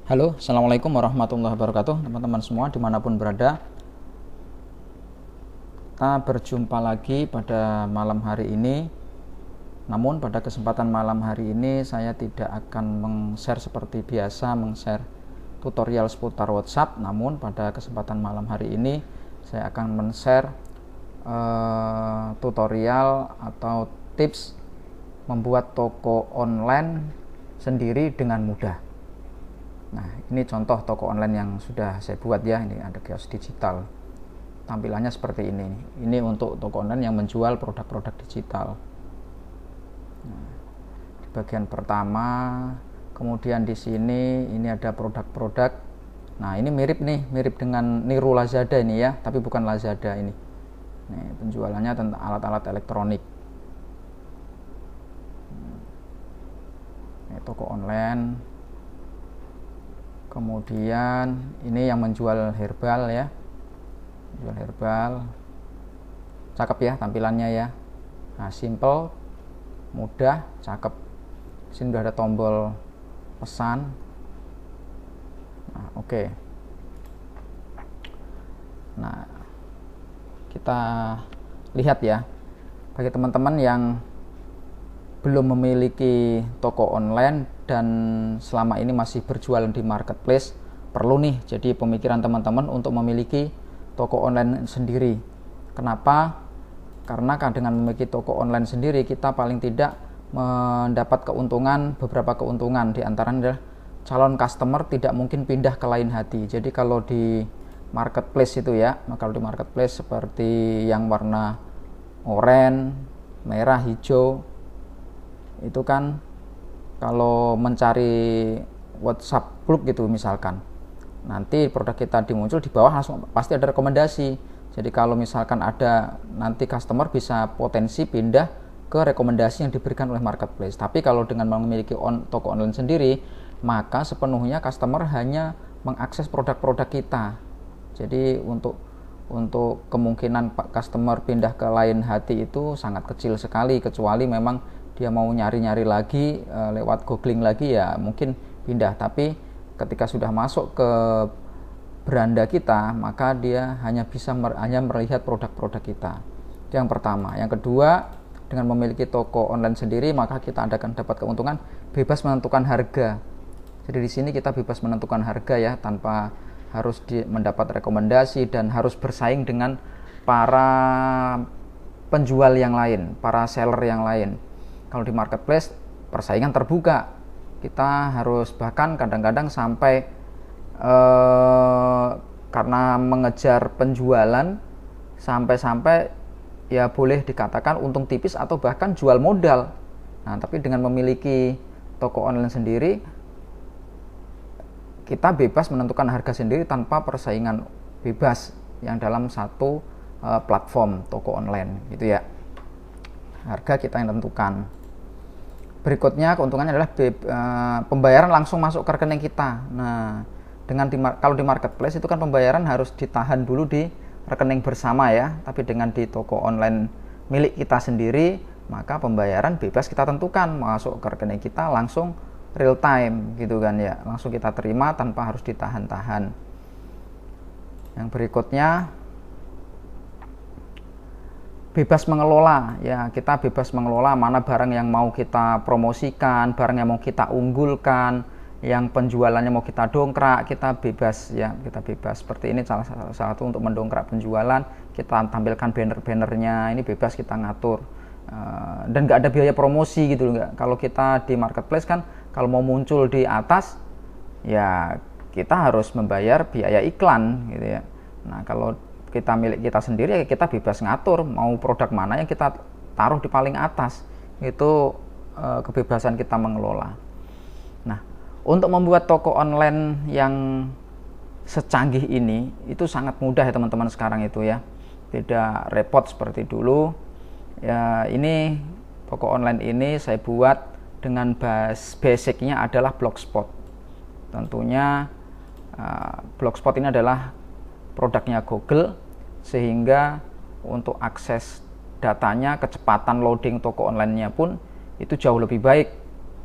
Halo, Assalamualaikum warahmatullahi wabarakatuh. Teman-teman semua dimanapun berada, kita berjumpa lagi pada malam hari ini. Namun pada kesempatan malam hari ini saya tidak akan meng-share seperti biasa, meng-share tutorial seputar WhatsApp. Namun pada kesempatan malam hari ini saya akan men-share tutorial atau tips membuat toko online sendiri dengan mudah. Nah, ini contoh toko online yang sudah saya buat ya. Ini ada kios digital. Tampilannya seperti ini. Ini untuk toko online yang menjual produk-produk digital. Nah, di bagian pertama, kemudian di sini ini ada produk-produk. Nah, ini mirip dengan niru Lazada ini ya, tapi bukan Lazada ini. Nih, penjualannya tentang alat-alat elektronik. Ini toko online. Kemudian ini yang menjual herbal ya, jual herbal, cakep ya tampilannya ya. Nah, simple, mudah, cakep. Sini udah ada tombol pesan. Nah, oke. Nah, kita lihat ya, bagi teman-teman yang belum memiliki toko online dan selama ini masih berjualan di marketplace, perlu nih jadi pemikiran teman-teman untuk memiliki toko online sendiri. Kenapa? Karena dengan memiliki toko online sendiri kita paling tidak mendapat beberapa keuntungan. Di antaranya adalah calon customer tidak mungkin pindah ke lain hati. Jadi kalau di marketplace itu ya, kalau di marketplace seperti yang warna oranye, merah, hijau, itu kan kalau mencari WhatsApp group gitu misalkan, nanti produk kita dimuncul di bawah langsung pasti ada rekomendasi. Jadi kalau misalkan ada, nanti customer bisa potensi pindah ke rekomendasi yang diberikan oleh marketplace. Tapi kalau dengan memiliki toko online sendiri, maka sepenuhnya customer hanya mengakses produk-produk kita. Jadi untuk kemungkinan customer pindah ke lain hati itu sangat kecil sekali, kecuali memang dia mau nyari-nyari lagi lewat googling lagi ya mungkin pindah. Tapi ketika sudah masuk ke beranda kita, maka dia hanya bisa melihat produk-produk kita. Itu yang pertama. Yang kedua, dengan memiliki toko online sendiri, maka kita akan dapat keuntungan bebas menentukan harga. Jadi di sini kita bebas menentukan harga ya, tanpa harus mendapat rekomendasi dan harus bersaing dengan para penjual yang lain, para seller yang lain. Kalau di marketplace persaingan terbuka, kita harus bahkan kadang-kadang sampai karena mengejar penjualan sampai ya boleh dikatakan untung tipis atau bahkan jual modal. Nah, tapi dengan memiliki toko online sendiri, kita bebas menentukan harga sendiri tanpa persaingan bebas yang dalam satu platform toko online gitu ya. Harga kita yang tentukan. Berikutnya keuntungannya adalah pembayaran langsung masuk ke rekening kita. Nah, kalau di marketplace itu kan pembayaran harus ditahan dulu di rekening bersama ya. Tapi dengan di toko online milik kita sendiri, maka pembayaran bebas kita tentukan, masuk ke rekening kita langsung real time gitu kan ya. Langsung kita terima tanpa harus ditahan-tahan. Yang berikutnya, bebas mengelola ya, kita bebas mengelola mana barang yang mau kita promosikan, barang yang mau kita unggulkan, yang penjualannya mau kita dongkrak, kita bebas ya, kita bebas. Seperti ini salah satu untuk mendongkrak penjualan, kita tampilkan banner-bannernya, ini bebas kita ngatur. Dan nggak ada biaya promosi gitu nggak. Kalau kita di marketplace kan kalau mau muncul di atas ya kita harus membayar biaya iklan gitu ya. Nah, kalau kita milik kita sendiri ya kita bebas ngatur mau produk mana yang kita taruh di paling atas. Itu kebebasan kita mengelola. Nah, untuk membuat toko online yang secanggih ini itu sangat mudah ya teman-teman sekarang itu ya. Tidak repot seperti dulu. Ya, ini toko online ini saya buat dengan basicnya adalah Blogspot. Tentunya Blogspot ini adalah produknya Google, sehingga untuk akses datanya, kecepatan loading toko online-nya pun itu jauh lebih baik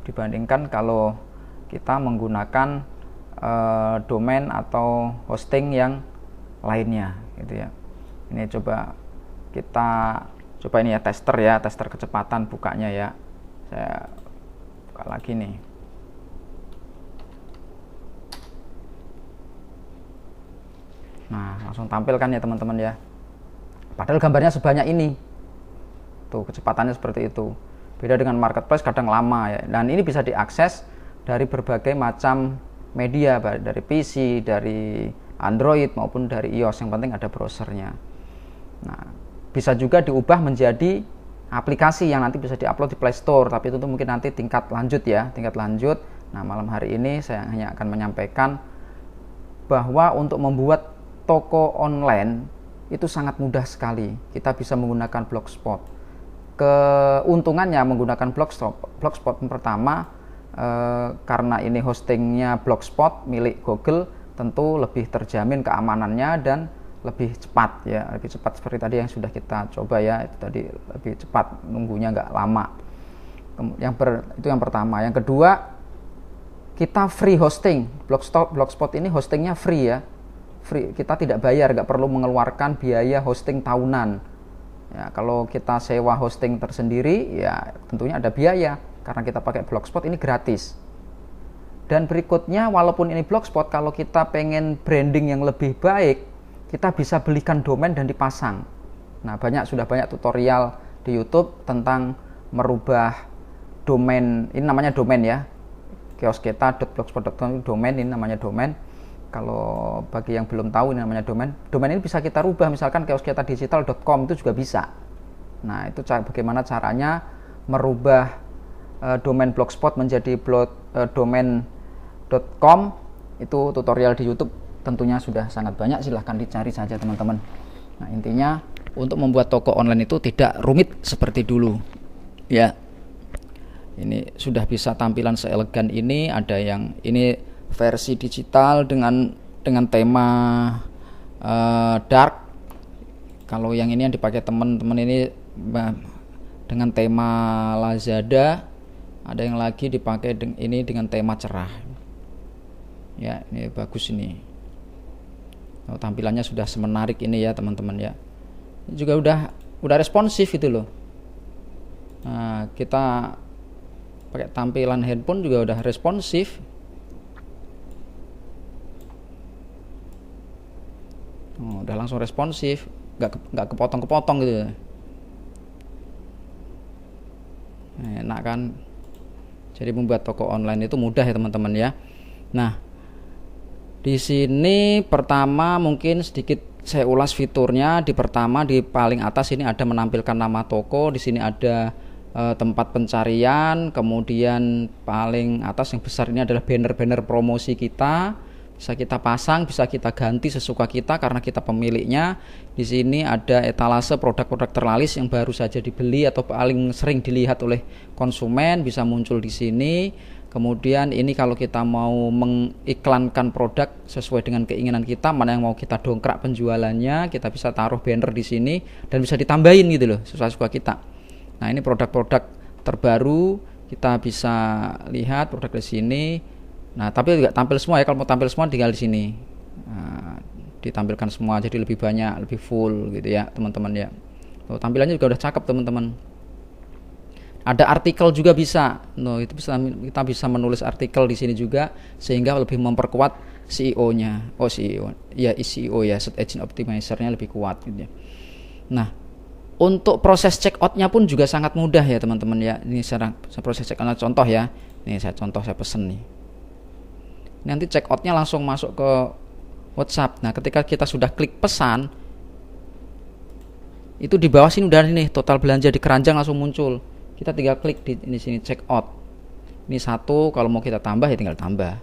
dibandingkan kalau kita menggunakan domain atau hosting yang lainnya gitu ya. Ini coba kita ini ya, tester kecepatan bukanya ya. Saya buka lagi nih. Nah, langsung tampil kan ya teman-teman ya. Padahal gambarnya sebanyak ini. Tuh, kecepatannya seperti itu. Beda dengan marketplace kadang lama ya. Dan ini bisa diakses dari berbagai macam media, dari PC, dari Android maupun dari iOS. Yang penting ada browsernya. Nah, bisa juga diubah menjadi aplikasi yang nanti bisa diupload di Play Store, tapi itu mungkin nanti tingkat lanjut ya, tingkat lanjut. Nah, malam hari ini saya hanya akan menyampaikan bahwa untuk membuat toko online itu sangat mudah sekali. Kita bisa menggunakan Blogspot. Keuntungannya menggunakan Blogspot pertama, karena ini hostingnya Blogspot milik Google, tentu lebih terjamin keamanannya dan lebih cepat ya, lebih cepat seperti tadi yang sudah kita coba ya, itu tadi lebih cepat, nunggunya nggak lama. Itu yang pertama. Yang kedua, kita free hosting. Blogspot ini hostingnya free ya, free, kita tidak bayar, nggak perlu mengeluarkan biaya hosting tahunan ya. Kalau kita sewa hosting tersendiri ya tentunya ada biaya, karena kita pakai Blogspot ini gratis. Dan berikutnya, walaupun ini Blogspot, kalau kita pengen branding yang lebih baik, kita bisa belikan domain dan dipasang. Nah, sudah banyak tutorial di YouTube tentang merubah domain. Ini namanya domain ya, kiosketa.blogspot.com, domain, ini namanya domain. Kalau bagi yang belum tahu, ini namanya domain. Domain ini bisa kita rubah, misalkan kiosketadigital.com itu juga bisa. Nah, itu bagaimana caranya merubah domain Blogspot menjadi domain.com, itu tutorial di YouTube tentunya sudah sangat banyak, silahkan dicari saja teman-teman. Nah, intinya untuk membuat toko online itu tidak rumit seperti dulu ya. Ini sudah bisa tampilan seelegan ini. Ada yang ini versi digital dengan tema dark. Kalau yang ini yang dipakai teman-teman ini dengan tema Lazada. Ada yang lagi dipakai ini dengan tema cerah ya. Ini bagus ini. Tampilannya sudah semenarik ini ya teman-teman ya. Ini juga udah responsif itu loh. Nah, kita pakai tampilan handphone juga udah responsif. Udah langsung responsif, nggak kepotong-kepotong gitu. Enak kan? Jadi membuat toko online itu mudah ya teman-teman ya. Nah, di sini pertama mungkin sedikit saya ulas fiturnya. Di paling atas ini ada menampilkan nama toko, di sini ada tempat pencarian, kemudian paling atas yang besar ini adalah banner-banner promosi kita. Bisa kita pasang, bisa kita ganti sesuka kita karena kita pemiliknya. Di sini ada etalase produk-produk terlaris yang baru saja dibeli atau paling sering dilihat oleh konsumen, bisa muncul di sini. Kemudian ini kalau kita mau mengiklankan produk sesuai dengan keinginan kita, mana yang mau kita dongkrak penjualannya, kita bisa taruh banner di sini dan bisa ditambahin gitu loh, sesuai suka kita. Nah, ini produk-produk terbaru, kita bisa lihat produk di sini. Nah, tapi juga tampil semua ya, kalau mau tampil semua tinggal di sini. Nah, ditampilkan semua jadi lebih banyak, lebih full gitu ya, teman-teman ya. Tampilannya juga udah cakep, teman-teman. Ada artikel juga bisa. Itu kita bisa menulis artikel di sini juga sehingga lebih memperkuat CEO-nya. CEO ya, search engine optimizer-nya lebih kuat gitu ya. Nah, untuk proses check out-nya pun juga sangat mudah ya, teman-teman ya. Ini proses check out contoh ya. Nih saya pesen nih. Nanti check out-nya langsung masuk ke WhatsApp. Nah, ketika kita sudah klik pesan, itu di bawah sini udah nih total belanja di keranjang langsung muncul. Kita tinggal klik di sini check out. Ini 1, kalau mau kita tambah ya tinggal tambah.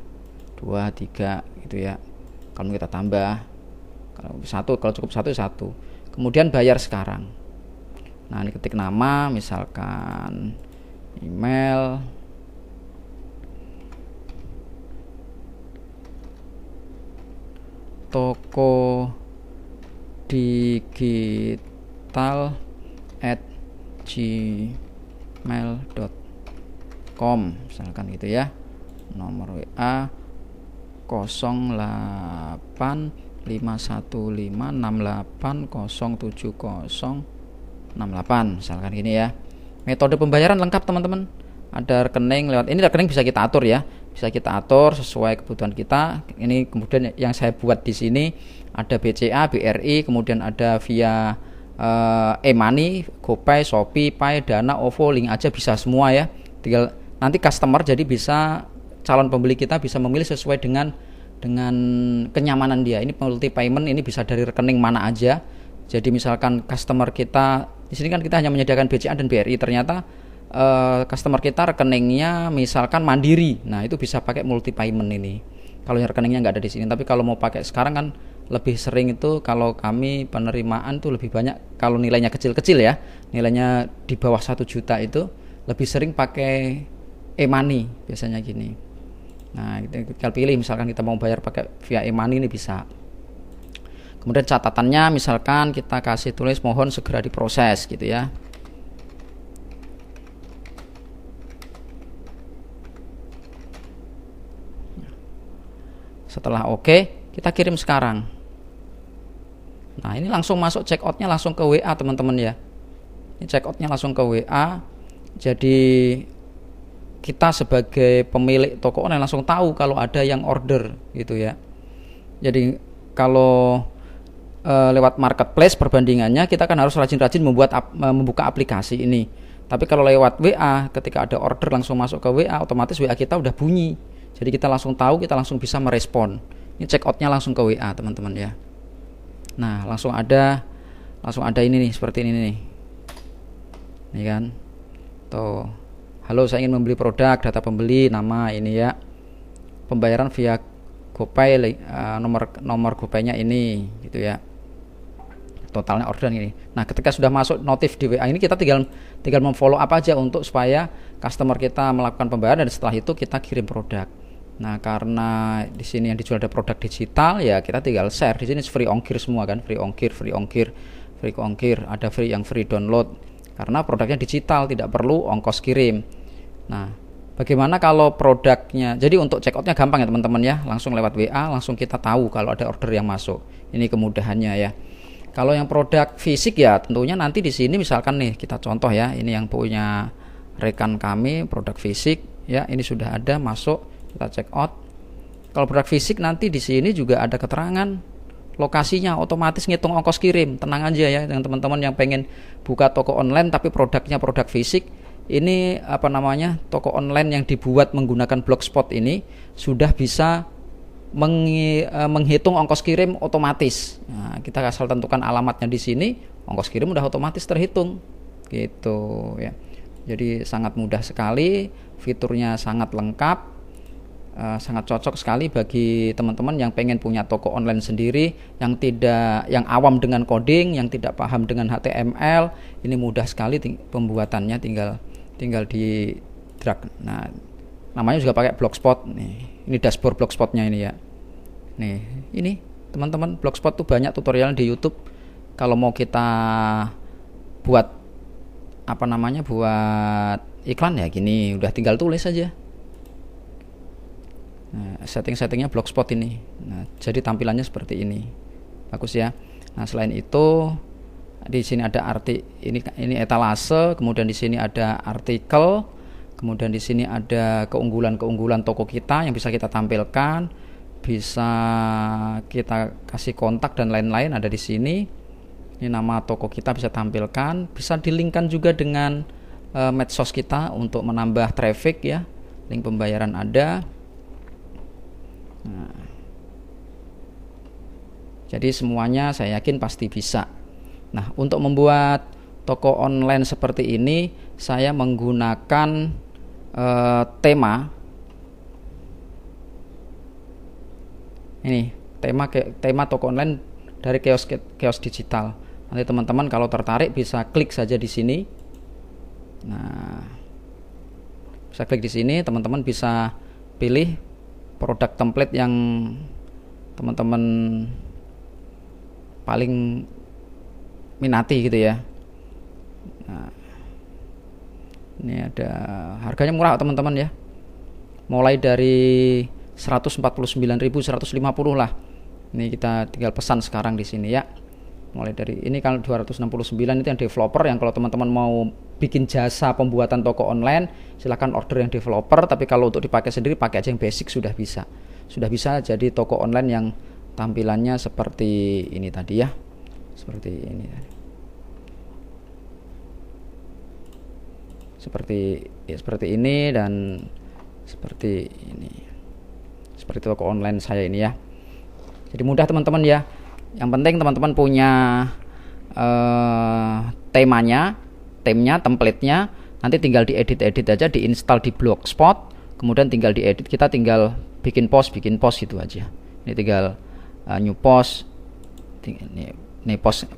2, 3 gitu ya. Kalau mau kita tambah. Kalau cukup 1. Kemudian bayar sekarang. Nah, ini ketik nama, misalkan email, toko digital @gmail.com misalkan gitu ya. Nomor WA 085156807068 misalkan gini ya. Metode pembayaran lengkap teman-teman. Ada rekening lewat ini, rekening bisa kita atur ya. Bisa kita atur sesuai kebutuhan kita. Ini kemudian yang saya buat di sini ada BCA, BRI, kemudian ada via e-money, GoPay, Shopee, Pay, Dana, OVO, link aja bisa semua ya. Tinggal nanti customer jadi bisa, calon pembeli kita bisa memilih sesuai dengan kenyamanan dia. Ini multi payment, ini bisa dari rekening mana aja. Jadi misalkan customer kita di sini kan kita hanya menyediakan BCA dan BRI, ternyata customer kita rekeningnya misalkan Mandiri. Nah, itu bisa pakai multi payment ini. Kalau yang rekeningnya nggak ada di sini, tapi kalau mau pakai sekarang kan lebih sering itu kalau kami penerimaan tuh lebih banyak kalau nilainya kecil-kecil ya. Nilainya di bawah 1 juta itu lebih sering pakai e-money biasanya gini. Nah, kita pilih misalkan kita mau bayar pakai via e-money ini bisa. Kemudian catatannya misalkan kita kasih tulis mohon segera diproses gitu ya. Setelah oke, kita kirim sekarang. Nah, ini langsung masuk check out-nya langsung ke WA teman-teman ya. Ini check out-nya langsung ke WA. Jadi kita sebagai pemilik toko online langsung tahu kalau ada yang order gitu ya. Jadi kalau lewat marketplace perbandingannya kita kan harus rajin-rajin membuka aplikasi ini. Tapi kalau lewat WA ketika ada order langsung masuk ke WA, otomatis WA kita udah bunyi. Jadi kita langsung tahu, kita langsung bisa merespon. Ini check out-nya langsung ke WA teman-teman ya. Nah, langsung ada ini nih, seperti ini nih. Ini kan. Tuh. Halo, saya ingin membeli produk, data pembeli, nama ini ya. Pembayaran via GoPay, nomor GoPay-nya ini gitu ya. Totalnya orderan ini. Nah, ketika sudah masuk notif di WA ini kita tinggal memfollow apa aja untuk supaya customer kita melakukan pembayaran dan setelah itu kita kirim produk. Nah, karena di sini yang dijual ada produk digital ya kita tinggal share. Di sini free ongkir semua kan, free ongkir, ada yang free download. Karena produknya digital tidak perlu ongkos kirim. Nah, bagaimana kalau produknya? Jadi untuk check outnya gampang ya teman-teman ya, langsung lewat WA langsung kita tahu kalau ada order yang masuk. Ini kemudahannya ya. Kalau yang produk fisik ya tentunya nanti di sini misalkan nih kita contoh ya, ini yang punya rekan kami produk fisik ya, ini sudah ada masuk, kita check out. Kalau produk fisik nanti di sini juga ada keterangan lokasinya, otomatis ngitung ongkos kirim. Tenang aja ya dengan teman-teman yang pengen buka toko online tapi produknya produk fisik. Ini toko online yang dibuat menggunakan Blogspot ini sudah bisa menghitung ongkos kirim otomatis. Nah, kita asal tentukan alamatnya di sini, ongkos kirim udah otomatis terhitung. Gitu ya. Jadi sangat mudah sekali, fiturnya sangat lengkap, sangat cocok sekali bagi teman-teman yang pengen punya toko online sendiri, yang awam dengan coding, yang tidak paham dengan HTML. Ini mudah sekali pembuatannya, tinggal di drag. Nah, namanya juga pakai Blogspot nih. Ini dashboard Blogspotnya ini ya. Nih, ini teman-teman Blogspot tuh banyak tutorial di YouTube. Kalau mau kita buat buat iklan ya gini, udah tinggal tulis aja. Nah, setting-settingnya Blogspot ini. Nah, jadi tampilannya seperti ini. Bagus ya. Nah, selain itu di sini ada ini etalase, kemudian di sini ada artikel. Kemudian di sini ada keunggulan-keunggulan toko kita yang bisa kita tampilkan, bisa kita kasih kontak dan lain-lain ada di sini. Ini nama toko kita bisa tampilkan, bisa di-linkkan juga dengan medsos kita untuk menambah traffic ya. Link pembayaran ada. Nah, jadi semuanya saya yakin pasti bisa. Nah, untuk membuat toko online seperti ini saya menggunakan tema ini, tema toko online dari kios digital. Nanti teman-teman kalau tertarik bisa klik saja di sini. Nah, bisa klik di sini, teman-teman bisa pilih produk template yang teman-teman paling minati gitu ya. Nah, ini ada harganya murah teman-teman ya, mulai dari 149.150 lah. Ini kita tinggal pesan sekarang di sini ya. Mulai dari ini kalau 269 itu yang developer, yang kalau teman-teman mau bikin jasa pembuatan toko online silahkan order yang developer, tapi kalau untuk dipakai sendiri pakai aja yang basic sudah bisa jadi toko online yang tampilannya seperti ini tadi ya, seperti ini tadi, seperti ini dan seperti ini, seperti toko online saya ini ya. Jadi mudah teman-teman ya. Yang penting teman-teman punya temanya, template-nya, nanti tinggal diedit aja, diinstal di Blogspot, kemudian tinggal diedit, kita tinggal bikin post gitu aja. Ini tinggal new post, ini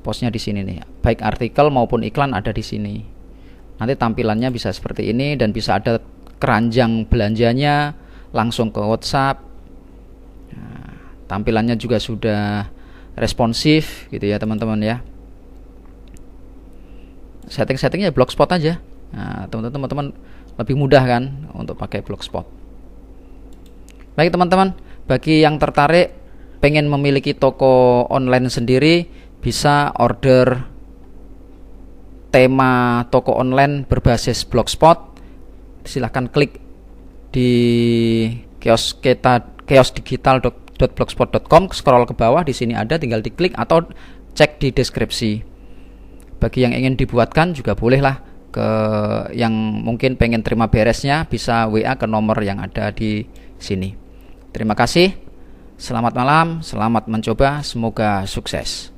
postnya di sini nih, baik artikel maupun iklan ada di sini. Nanti tampilannya bisa seperti ini dan bisa ada keranjang belanjanya langsung ke WhatsApp. Nah, tampilannya juga sudah responsif gitu ya teman-teman ya. Settingnya Blogspot aja. Nah, teman-teman lebih mudah kan untuk pakai Blogspot. Baik teman-teman, bagi yang tertarik pengen memiliki toko online sendiri, bisa order tema toko online berbasis Blogspot. Silahkan klik di kiosdigital.blogspot.com, scroll ke bawah, di sini ada, tinggal diklik atau cek di deskripsi. Bagi yang ingin dibuatkan juga bolehlah, ke yang mungkin pengen terima beresnya bisa WA ke nomor yang ada di sini. Terima kasih. Selamat malam, selamat mencoba, semoga sukses.